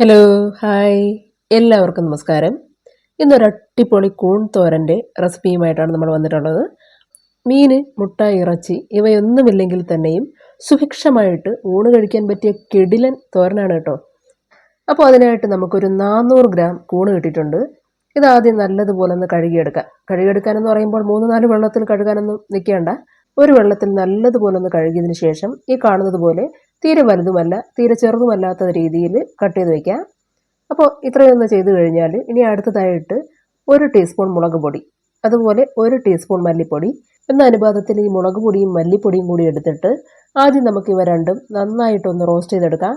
Hello hi എല്ലാവർക്കും നമസ്കാരം. ഇന്നൊരു അടിപൊളി കൂൺ തോരൻ്റെ റെസിപ്പിയുമായിട്ടാണ് നമ്മൾ വന്നിട്ടുള്ളത്. മീൻ, മുട്ട, ഇറച്ചി ഇവയൊന്നുമില്ലെങ്കിൽ തന്നെയും സുഭിക്ഷമായിട്ട് ഊണ് കഴിക്കാൻ പറ്റിയ കിടിലൻ തോരനാണ് കേട്ടോ. അപ്പോൾ അതിനായിട്ട് നമുക്കൊരു 400 ഗ്രാം കൂണ് കിട്ടിയിട്ടുണ്ട്. ഇതാദ്യം നല്ലതുപോലെ ഒന്ന് കഴുകിയെടുക്കാം. കഴുകിയെടുക്കാനെന്ന് പറയുമ്പോൾ 3-4 വെള്ളത്തിൽ കഴുകാനൊന്നും നിൽക്കേണ്ട. ഒരു വെള്ളത്തിൽ നല്ലതുപോലെ ഒന്ന് കഴുകിയതിന് ശേഷം ഈ കാണുന്നത് പോലെ തീരെ വലുതുമല്ല തീരെ ചെറുതുമല്ലാത്ത രീതിയിൽ കട്ട് ചെയ്ത് വയ്ക്കാം. അപ്പോൾ ഇത്രയൊന്ന് ചെയ്ത് കഴിഞ്ഞാൽ ഇനി അടുത്തതായിട്ട് 1 ടീസ്പൂൺ മുളക് പൊടി, അതുപോലെ 1 ടീസ്പൂൺ മല്ലിപ്പൊടി എന്ന അനുപാതത്തിൽ ഈ മുളക് പൊടിയും മല്ലിപ്പൊടിയും കൂടി എടുത്തിട്ട് ആദ്യം നമുക്ക് ഇവ രണ്ടും നന്നായിട്ടൊന്ന് റോസ്റ്റ് ചെയ്തെടുക്കാം.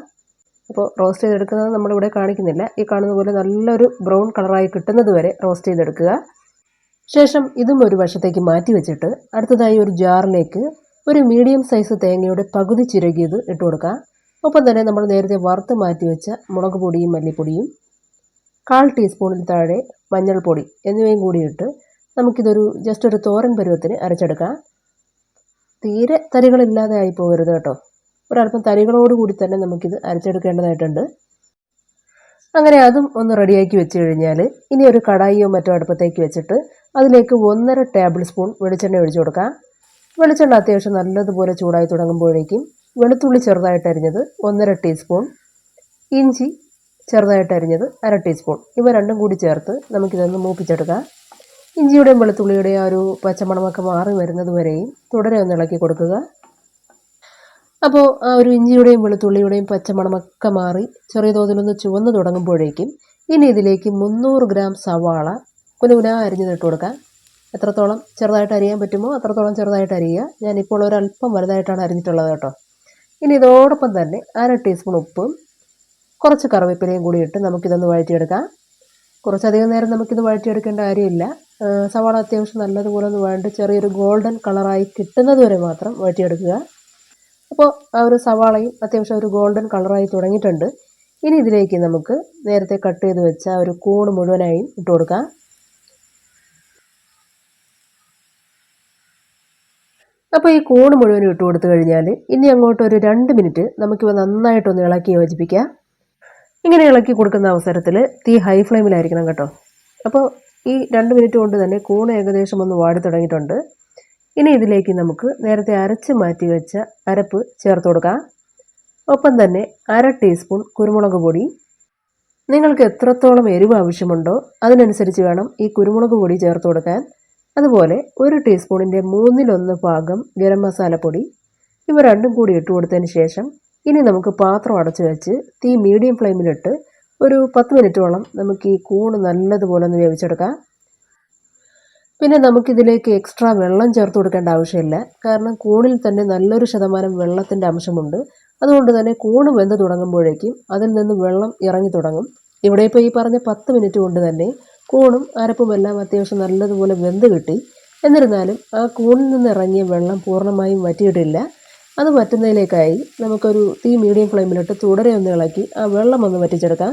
അപ്പോൾ റോസ്റ്റ് ചെയ്തെടുക്കുന്നത് നമ്മളിവിടെ കാണിക്കുന്നില്ല. ഈ കാണുന്ന പോലെ നല്ലൊരു ബ്രൗൺ കളറായി കിട്ടുന്നത് വരെ റോസ്റ്റ് ചെയ്തെടുക്കുക. ശേഷം ഇതും ഒരു വശത്തേക്ക് മാറ്റി വെച്ചിട്ട് അടുത്തതായി ഒരു ജാറിലേക്ക് ഒരു മീഡിയം സൈസ് തേങ്ങയുടെ പകുതി ചിരകിയത് ഇട്ട് കൊടുക്കാം. ഒപ്പം തന്നെ നമ്മൾ നേരത്തെ വറുത്ത് മാറ്റി വെച്ച മുളക് പൊടിയും മല്ലിപ്പൊടിയും 1/4 ടീസ്പൂണിൽ താഴെ മഞ്ഞൾപ്പൊടി എന്നിവയും കൂടി ഇട്ട് നമുക്കിതൊരു ജസ്റ്റ് ഒരു തോരൻ പരുവത്തിന് അരച്ചെടുക്കാം. തീരെ തരികളില്ലാതെ ആയി പോകരുത് കേട്ടോ. ഒരല്പം തരികളോടുകൂടി തന്നെ നമുക്കിത് അരച്ചെടുക്കേണ്ടതായിട്ടുണ്ട്. അങ്ങനെ അതും ഒന്ന് റെഡിയാക്കി വെച്ച് കഴിഞ്ഞാൽ ഇനി ഒരു കടായിയോ മറ്റോ അടുപ്പത്തേക്ക് വെച്ചിട്ട് അതിലേക്ക് 1.5 ടേബിൾ സ്പൂൺ വെളിച്ചെണ്ണ ഒഴിച്ചു കൊടുക്കാം. വെളിച്ചെണ്ണ അത്യാവശ്യം നല്ലതുപോലെ ചൂടായി തുടങ്ങുമ്പോഴേക്കും വെളുത്തുള്ളി ചെറുതായിട്ട് അരിഞ്ഞത് 1.5 ടീസ്പൂൺ, ഇഞ്ചി ചെറുതായിട്ട് അരിഞ്ഞത് 1/2 ടീസ്പൂൺ, ഇവ രണ്ടും കൂടി ചേർത്ത് നമുക്കിതൊന്ന് മൂപ്പിച്ചെടുക്കാം. ഇഞ്ചിയുടെയും വെളുത്തുള്ളിയുടെയും ആ ഒരു പച്ചമണമൊക്കെ മാറി വരുന്നത് വരെയും തുടരെ ഒന്ന് ഇളക്കി കൊടുക്കുക. അപ്പോൾ ആ ഒരു ഇഞ്ചിയുടെയും വെളുത്തുള്ളിയുടെയും പച്ചമണമൊക്കെ മാറി ചെറിയ തോതിലൊന്ന് ചുവന്ന് തുടങ്ങുമ്പോഴേക്കും ഇനി ഇതിലേക്ക് 300 ഗ്രാം സവാള കുനുകുന അരിഞ്ഞിട്ട് കൊടുക്കാം. എത്രത്തോളം ചെറുതായിട്ട് അരിയാൻ പറ്റുമോ അത്രത്തോളം ചെറുതായിട്ട് അരിയുക. ഞാനിപ്പോൾ ഒരല്പം വലുതായിട്ടാണ് അരിഞ്ഞിട്ടുള്ളത് കേട്ടോ. ഇനി ഇതോടൊപ്പം തന്നെ 1/2 ടീസ്പൂൺ ഉപ്പും കുറച്ച് കറിവേപ്പിലയും കൂടി ഇട്ട് നമുക്കിതൊന്ന് വഴറ്റിയെടുക്കാം. കുറച്ചധികം നേരം നമുക്കിത് വഴറ്റിയെടുക്കേണ്ട കാര്യമില്ല. സവാള അത്യാവശ്യം നല്ലതുപോലെ ഒന്ന് വഴണ്ട് ചെറിയൊരു ഗോൾഡൻ കളറായി കിട്ടുന്നത് വരെ മാത്രം വഴറ്റിയെടുക്കുക. അപ്പോൾ ആ ഒരു സവാളയും അത്യാവശ്യം ഒരു ഗോൾഡൻ കളറായി തുടങ്ങിയിട്ടുണ്ട്. ഇനി ഇതിലേക്ക് നമുക്ക് നേരത്തെ കട്ട് ചെയ്ത് വെച്ച ഒരു കൂൺ മുഴുവനായും ഇട്ട് കൊടുക്കാം. അപ്പോൾ ഈ കൂൺ മുഴുവനും ഇട്ട് കൊടുത്തു കഴിഞ്ഞാൽ ഇനി അങ്ങോട്ട് ഒരു 2 മിനിറ്റ് നമുക്കിവ നന്നായിട്ടൊന്ന് ഇളക്കി യോജിപ്പിക്കാം. ഇങ്ങനെ ഇളക്കി കൊടുക്കുന്ന അവസരത്തിൽ തീ ഹൈ ഫ്ലെയിമിലായിരിക്കണം കേട്ടോ. അപ്പോൾ ഈ 2 മിനിറ്റ് കൊണ്ട് തന്നെ കൂൺ ഏകദേശം ഒന്ന് വാടി തുടങ്ങിയിട്ടുണ്ട്. ഇനി ഇതിലേക്ക് നമുക്ക് നേരത്തെ അരച്ച് മാറ്റി വെച്ച അരപ്പ് ചേർത്ത് കൊടുക്കാം. ഒപ്പം തന്നെ 1/2 ടീസ്പൂൺ കുരുമുളക് പൊടി. നിങ്ങൾക്ക് എത്രത്തോളം എരിവ് ആവശ്യമുണ്ടോ അതിനനുസരിച്ച് വേണം ഈ കുരുമുളക് പൊടി ചേർത്ത് കൊടുക്കാൻ. അതുപോലെ 1 ടീസ്പൂണിൻ്റെ 1/3 ഭാഗം ഗരം മസാലപ്പൊടി. ഇവ രണ്ടും കൂടി ഇട്ട് കൊടുത്തതിന് ശേഷം ഇനി നമുക്ക് പാത്രം അടച്ചു വെച്ച് തീ മീഡിയം ഫ്ലെയിമിലിട്ട് ഒരു 10 മിനിറ്റോളം നമുക്ക് ഈ കൂണ് നല്ലതുപോലെ ഒന്ന് വേവിച്ചെടുക്കാം. പിന്നെ നമുക്കിതിലേക്ക് എക്സ്ട്രാ വെള്ളം ചേർത്ത് കൊടുക്കേണ്ട ആവശ്യമില്ല. കാരണം കൂണിൽ തന്നെ നല്ലൊരു ശതമാനം വെള്ളത്തിൻ്റെ അംശമുണ്ട്. അതുകൊണ്ട് തന്നെ കൂണ് വെന്ത് തുടങ്ങുമ്പോഴേക്കും അതിൽ നിന്ന് വെള്ളം ഇറങ്ങി തുടങ്ങും. ഇവിടെ ഇപ്പോൾ ഈ പറഞ്ഞ 10 മിനിറ്റ് കൊണ്ട് തന്നെ കൂണും അരപ്പുമെല്ലാം അത്യാവശ്യം നല്ലതുപോലെ വെന്ത് കിട്ടി. എന്നിരുന്നാലും ആ കൂണിൽ നിന്ന് ഇറങ്ങിയ വെള്ളം പൂർണ്ണമായും വറ്റിയിട്ടില്ല. അത് വറ്റുന്നതിലേക്കായി നമുക്കൊരു തീ മീഡിയം ഫ്ലെയിമിലിട്ട് തുടരെ ഒന്ന് ഇളക്കി ആ വെള്ളം ഒന്ന് വറ്റിച്ചെടുക്കാം.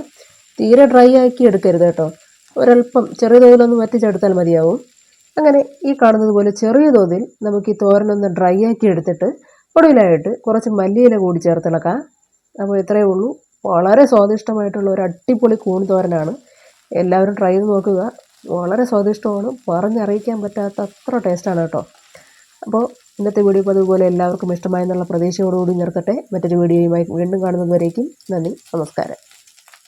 തീരെ ഡ്രൈ ആക്കി എടുക്കരുത് കേട്ടോ. ഒരല്പം ചെറിയ തോതിലൊന്ന് വറ്റിച്ചെടുത്താൽ മതിയാവും. അങ്ങനെ ഈ കാണുന്നത് പോലെ ചെറിയ തോതിൽ നമുക്ക് ഈ തോരനൊന്ന് ഡ്രൈ ആക്കി എടുത്തിട്ട് ഒടുവിലായിട്ട് കുറച്ച് മല്ലിയില കൂടി ചേർത്തിളക്കാം. അപ്പോൾ ഇത്രയേ ഉള്ളൂ. വളരെ സ്വാദിഷ്ടമായിട്ടുള്ള ഒരു അടിപൊളി കൂൺ തോരനാണ്. എല്ലാവരും ട്രൈ ചെയ്ത് നോക്കുക. വളരെ സ്വാദിഷ്ടമാണ്. പറഞ്ഞറിയിക്കാൻ പറ്റാത്ത അത്ര ടേസ്റ്റാണ് കേട്ടോ. അപ്പോൾ ഇന്നത്തെ വീഡിയോ അതുപോലെ എല്ലാവർക്കും ഇഷ്ടമായെന്നുള്ള പ്രതീക്ഷയോടുകൂടി നിർത്തട്ടെ. മറ്റൊരു വീഡിയോയുമായി വീണ്ടും കാണുന്നത് വരേക്കും നന്ദി, നമസ്കാരം.